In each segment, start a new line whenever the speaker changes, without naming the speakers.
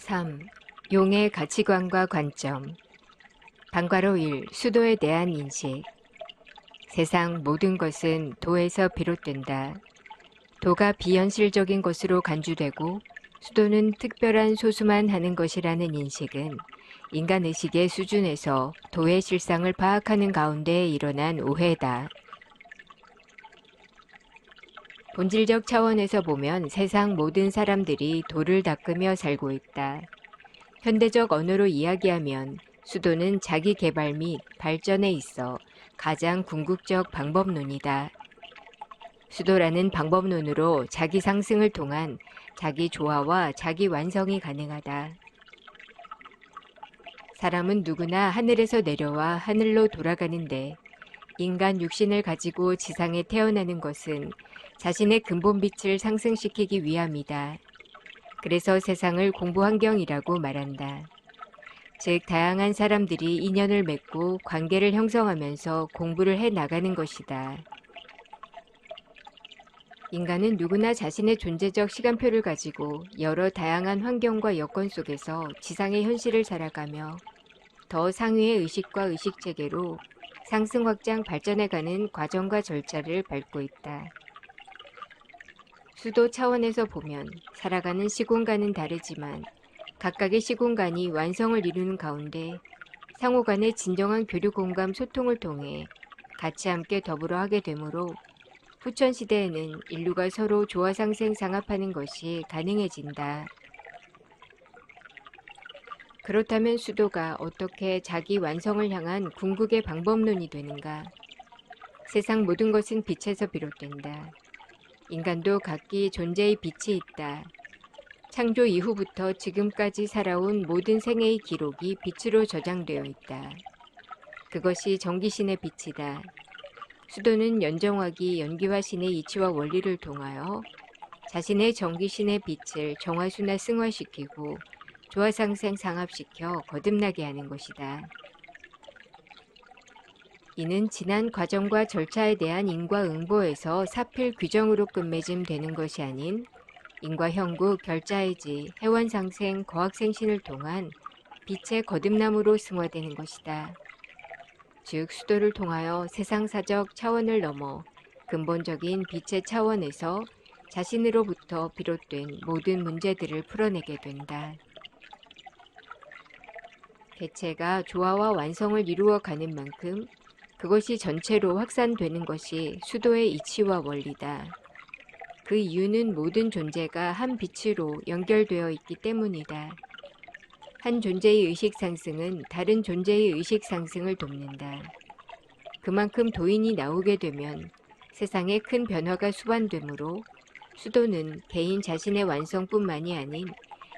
3. 용의 가치관과 관점. 방과로 1. 수도에 대한 인식. 세상 모든 것은 도에서 비롯된다. 도가 비현실적인 것으로 간주되고 수도는 특별한 소수만 하는 것이라는 인식은 인간의식의 수준에서 도의 실상을 파악하는 가운데 일어난 오해다. 본질적 차원에서 보면 세상 모든 사람들이 도를 닦으며 살고 있다. 현대적 언어로 이야기하면 수도는 자기 개발 및 발전에 있어 가장 궁극적 방법론이다. 수도라는 방법론으로 자기 상승을 통한 자기 조화와 자기 완성이 가능하다. 사람은 누구나 하늘에서 내려와 하늘로 돌아가는데 인간 육신을 가지고 지상에 태어나는 것은 자신의 근본 빛을 상승시키기 위함이다. 그래서 세상을 공부 환경이라고 말한다. 즉, 다양한 사람들이 인연을 맺고 관계를 형성하면서 공부를 해 나가는 것이다. 인간은 누구나 자신의 존재적 시간표를 가지고 여러 다양한 환경과 여건 속에서 지상의 현실을 살아가며 더 상위의 의식과 의식체계로 상승 확장 발전해가는 과정과 절차를 밟고 있다. 수도 차원에서 보면 살아가는 시공간은 다르지만 각각의 시공간이 완성을 이루는 가운데 상호 간의 진정한 교류 공감 소통을 통해 같이 함께 더불어 하게 되므로 후천 시대에는 인류가 서로 조화 상생 상합하는 것이 가능해진다. 그렇다면 수도가 어떻게 자기 완성을 향한 궁극의 방법론이 되는가? 세상 모든 것은 빛에서 비롯된다. 인간도 각기 존재의 빛이 있다. 창조 이후부터 지금까지 살아온 모든 생애의 기록이 빛으로 저장되어 있다. 그것이 전기신의 빛이다. 수도는 연정화기 연기화신의 이치와 원리를 통하여 자신의 전기신의 빛을 정화수나 승화시키고 조화상생 상합시켜 거듭나게 하는 것이다. 이는 지난 과정과 절차에 대한 인과응보에서 사필 규정으로 끝맺음 되는 것이 아닌 인과형구 결자해지 해원상생 거학생신을 통한 빛의 거듭남으로 승화되는 것이다. 즉 수도를 통하여 세상사적 차원을 넘어 근본적인 빛의 차원에서 자신으로부터 비롯된 모든 문제들을 풀어내게 된다. 개체가 조화와 완성을 이루어가는 만큼 그것이 전체로 확산되는 것이 수도의 이치와 원리다. 그 이유는 모든 존재가 한 빛으로 연결되어 있기 때문이다. 한 존재의 의식 상승은 다른 존재의 의식 상승을 돕는다. 그만큼 도인이 나오게 되면 세상에 큰 변화가 수반되므로 수도는 개인 자신의 완성뿐만이 아닌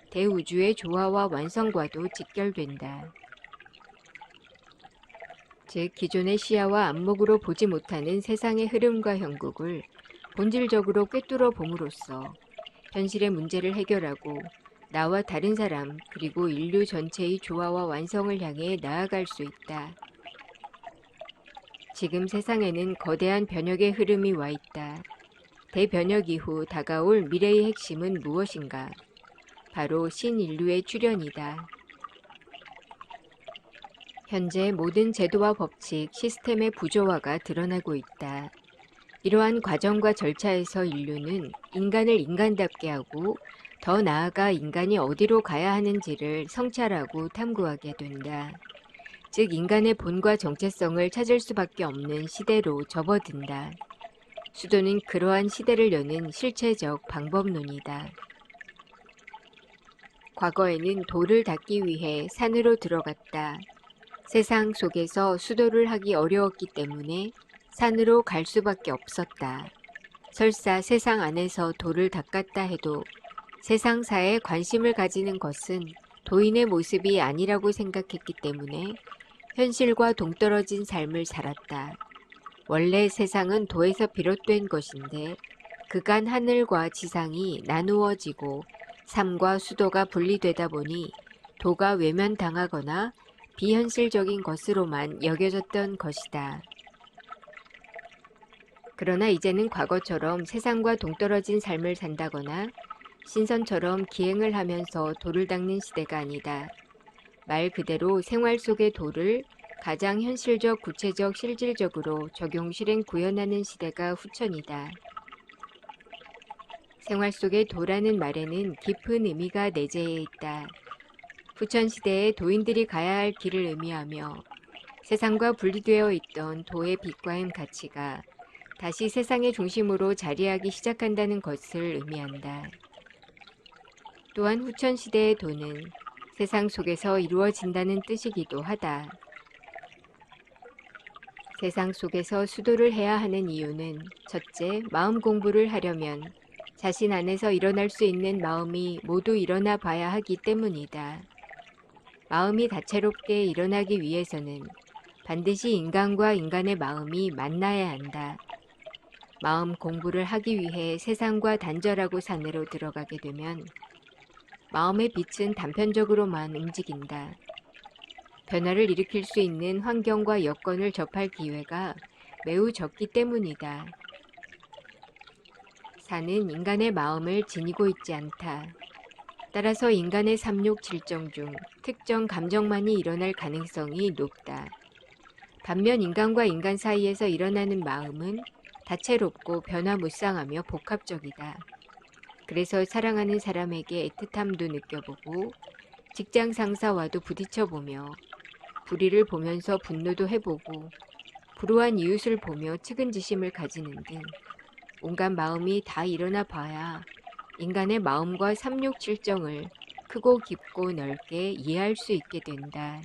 대우주의 조화와 완성과도 직결된다. 즉 기존의 시야와 안목으로 보지 못하는 세상의 흐름과 형국을 본질적으로 꿰뚫어 봄으로써 현실의 문제를 해결하고 나와 다른 사람 그리고 인류 전체의 조화와 완성을 향해 나아갈 수 있다. 지금 세상에는 거대한 변혁의 흐름이 와 있다. 대변혁 이후 다가올 미래의 핵심은 무엇인가? 바로 신인류의 출현이다. 현재 모든 제도와 법칙, 시스템의 부조화가 드러나고 있다. 이러한 과정과 절차에서 인류는 인간을 인간답게 하고 더 나아가 인간이 어디로 가야 하는지를 성찰하고 탐구하게 된다. 즉 인간의 본과 정체성을 찾을 수밖에 없는 시대로 접어든다. 수도는 그러한 시대를 여는 실체적 방법론이다. 과거에는 도를 닦기 위해 산으로 들어갔다. 세상 속에서 수도를 하기 어려웠기 때문에 산으로 갈 수밖에 없었다. 설사 세상 안에서 도를 닦았다 해도 세상사에 관심을 가지는 것은 도인의 모습이 아니라고 생각했기 때문에 현실과 동떨어진 삶을 살았다. 원래 세상은 도에서 비롯된 것인데 그간 하늘과 지상이 나누어지고 삶과 수도가 분리되다 보니 도가 외면당하거나 비현실적인 것으로만 여겨졌던 것이다. 그러나 이제는 과거처럼 세상과 동떨어진 삶을 산다거나 신선처럼 기행을 하면서 도를 닦는 시대가 아니다. 말 그대로 생활 속의 도를 가장 현실적, 구체적, 실질적으로 적용, 실행, 구현하는 시대가 후천이다. 생활 속의 도라는 말에는 깊은 의미가 내재해 있다. 후천 시대에 도인들이 가야 할 길을 의미하며 세상과 분리되어 있던 도의 빛과 힘 가치가 다시 세상의 중심으로 자리하기 시작한다는 것을 의미한다. 또한 후천 시대의 도는 세상 속에서 이루어진다는 뜻이기도 하다. 세상 속에서 수도를 해야 하는 이유는 첫째, 마음 공부를 하려면 자신 안에서 일어날 수 있는 마음이 모두 일어나 봐야 하기 때문이다. 마음이 다채롭게 일어나기 위해서는 반드시 인간과 인간의 마음이 만나야 한다. 마음 공부를 하기 위해 세상과 단절하고 산으로 들어가게 되면 마음의 빛은 단편적으로만 움직인다. 변화를 일으킬 수 있는 환경과 여건을 접할 기회가 매우 적기 때문이다. 산은 인간의 마음을 지니고 있지 않다. 따라서 인간의 삼육 칠정 중 특정 감정만이 일어날 가능성이 높다. 반면 인간과 인간 사이에서 일어나는 마음은 다채롭고 변화무쌍하며 복합적이다. 그래서 사랑하는 사람에게 애틋함도 느껴보고 직장 상사와도 부딪혀보며 불의를 보면서 분노도 해보고 불우한 이웃을 보며 측은지심을 가지는 등 온갖 마음이 다 일어나 봐야 인간의 마음과 삼육칠정을 크고 깊고 넓게 이해할 수 있게 된다.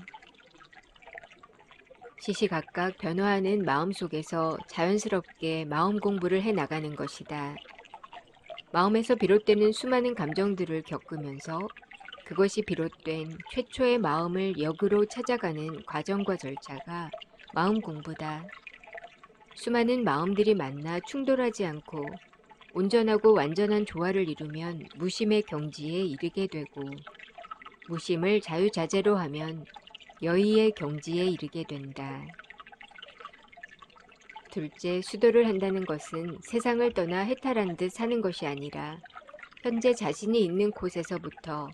시시각각 변화하는 마음 속에서 자연스럽게 마음 공부를 해나가는 것이다. 마음에서 비롯되는 수많은 감정들을 겪으면서 그것이 비롯된 최초의 마음을 역으로 찾아가는 과정과 절차가 마음 공부다. 수많은 마음들이 만나 충돌하지 않고 온전하고 완전한 조화를 이루면 무심의 경지에 이르게 되고 무심을 자유자재로 하면 여의의 경지에 이르게 된다. 둘째, 수도를 한다는 것은 세상을 떠나 해탈한 듯 사는 것이 아니라 현재 자신이 있는 곳에서부터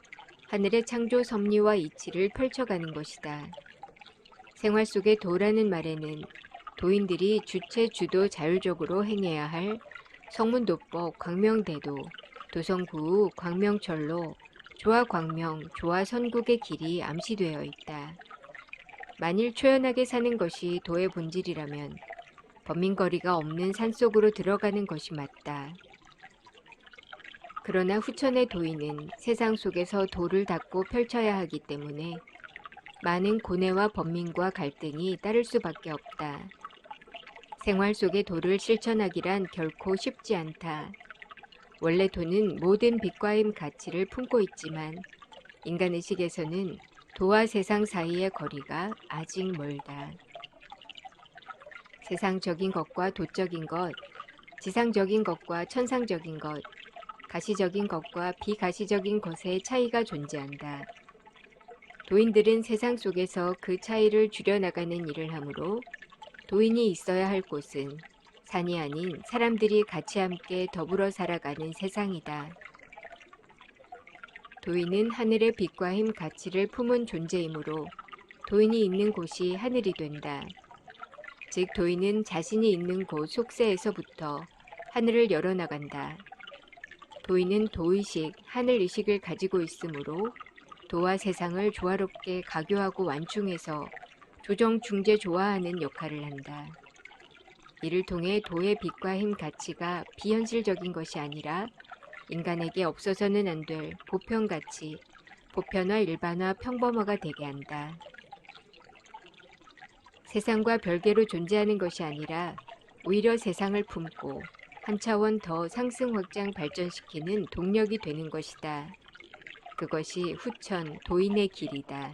하늘의 창조 섭리와 이치를 펼쳐가는 것이다. 생활 속의 도라는 말에는 도인들이 주체 주도 자율적으로 행해야 할 성문도법, 광명대도, 도성구우, 광명철로, 조화광명, 조화선국의 길이 암시되어 있다. 만일 초연하게 사는 것이 도의 본질이라면 범민거리가 없는 산속으로 들어가는 것이 맞다. 그러나 후천의 도인은 세상 속에서 도를 닦고 펼쳐야 하기 때문에 많은 고뇌와 범민과 갈등이 따를 수밖에 없다. 생활 속의 도를 실천하기란 결코 쉽지 않다. 원래 도는 모든 빛과 힘 가치를 품고 있지만 인간의식에서는 도와 세상 사이의 거리가 아직 멀다. 세상적인 것과 도적인 것, 지상적인 것과 천상적인 것, 가시적인 것과 비가시적인 것의 차이가 존재한다. 도인들은 세상 속에서 그 차이를 줄여나가는 일을 하므로 도인이 있어야 할 곳은 산이 아닌 사람들이 같이 함께 더불어 살아가는 세상이다. 도인은 하늘의 빛과 힘 가치를 품은 존재이므로 도인이 있는 곳이 하늘이 된다. 즉 도인은 자신이 있는 곳 속세에서부터 하늘을 열어나간다. 도인은 도의식, 하늘의식을 가지고 있으므로 도와 세상을 조화롭게 가교하고 완충해서 조정, 중재, 조화하는 역할을 한다. 이를 통해 도의 빛과 힘 가치가 비현실적인 것이 아니라 인간에게 없어서는 안 될 보편가치, 보편화, 일반화, 평범화가 되게 한다. 세상과 별개로 존재하는 것이 아니라 오히려 세상을 품고 한 차원 더 상승, 확장, 발전시키는 동력이 되는 것이다. 그것이 후천 도인의 길이다.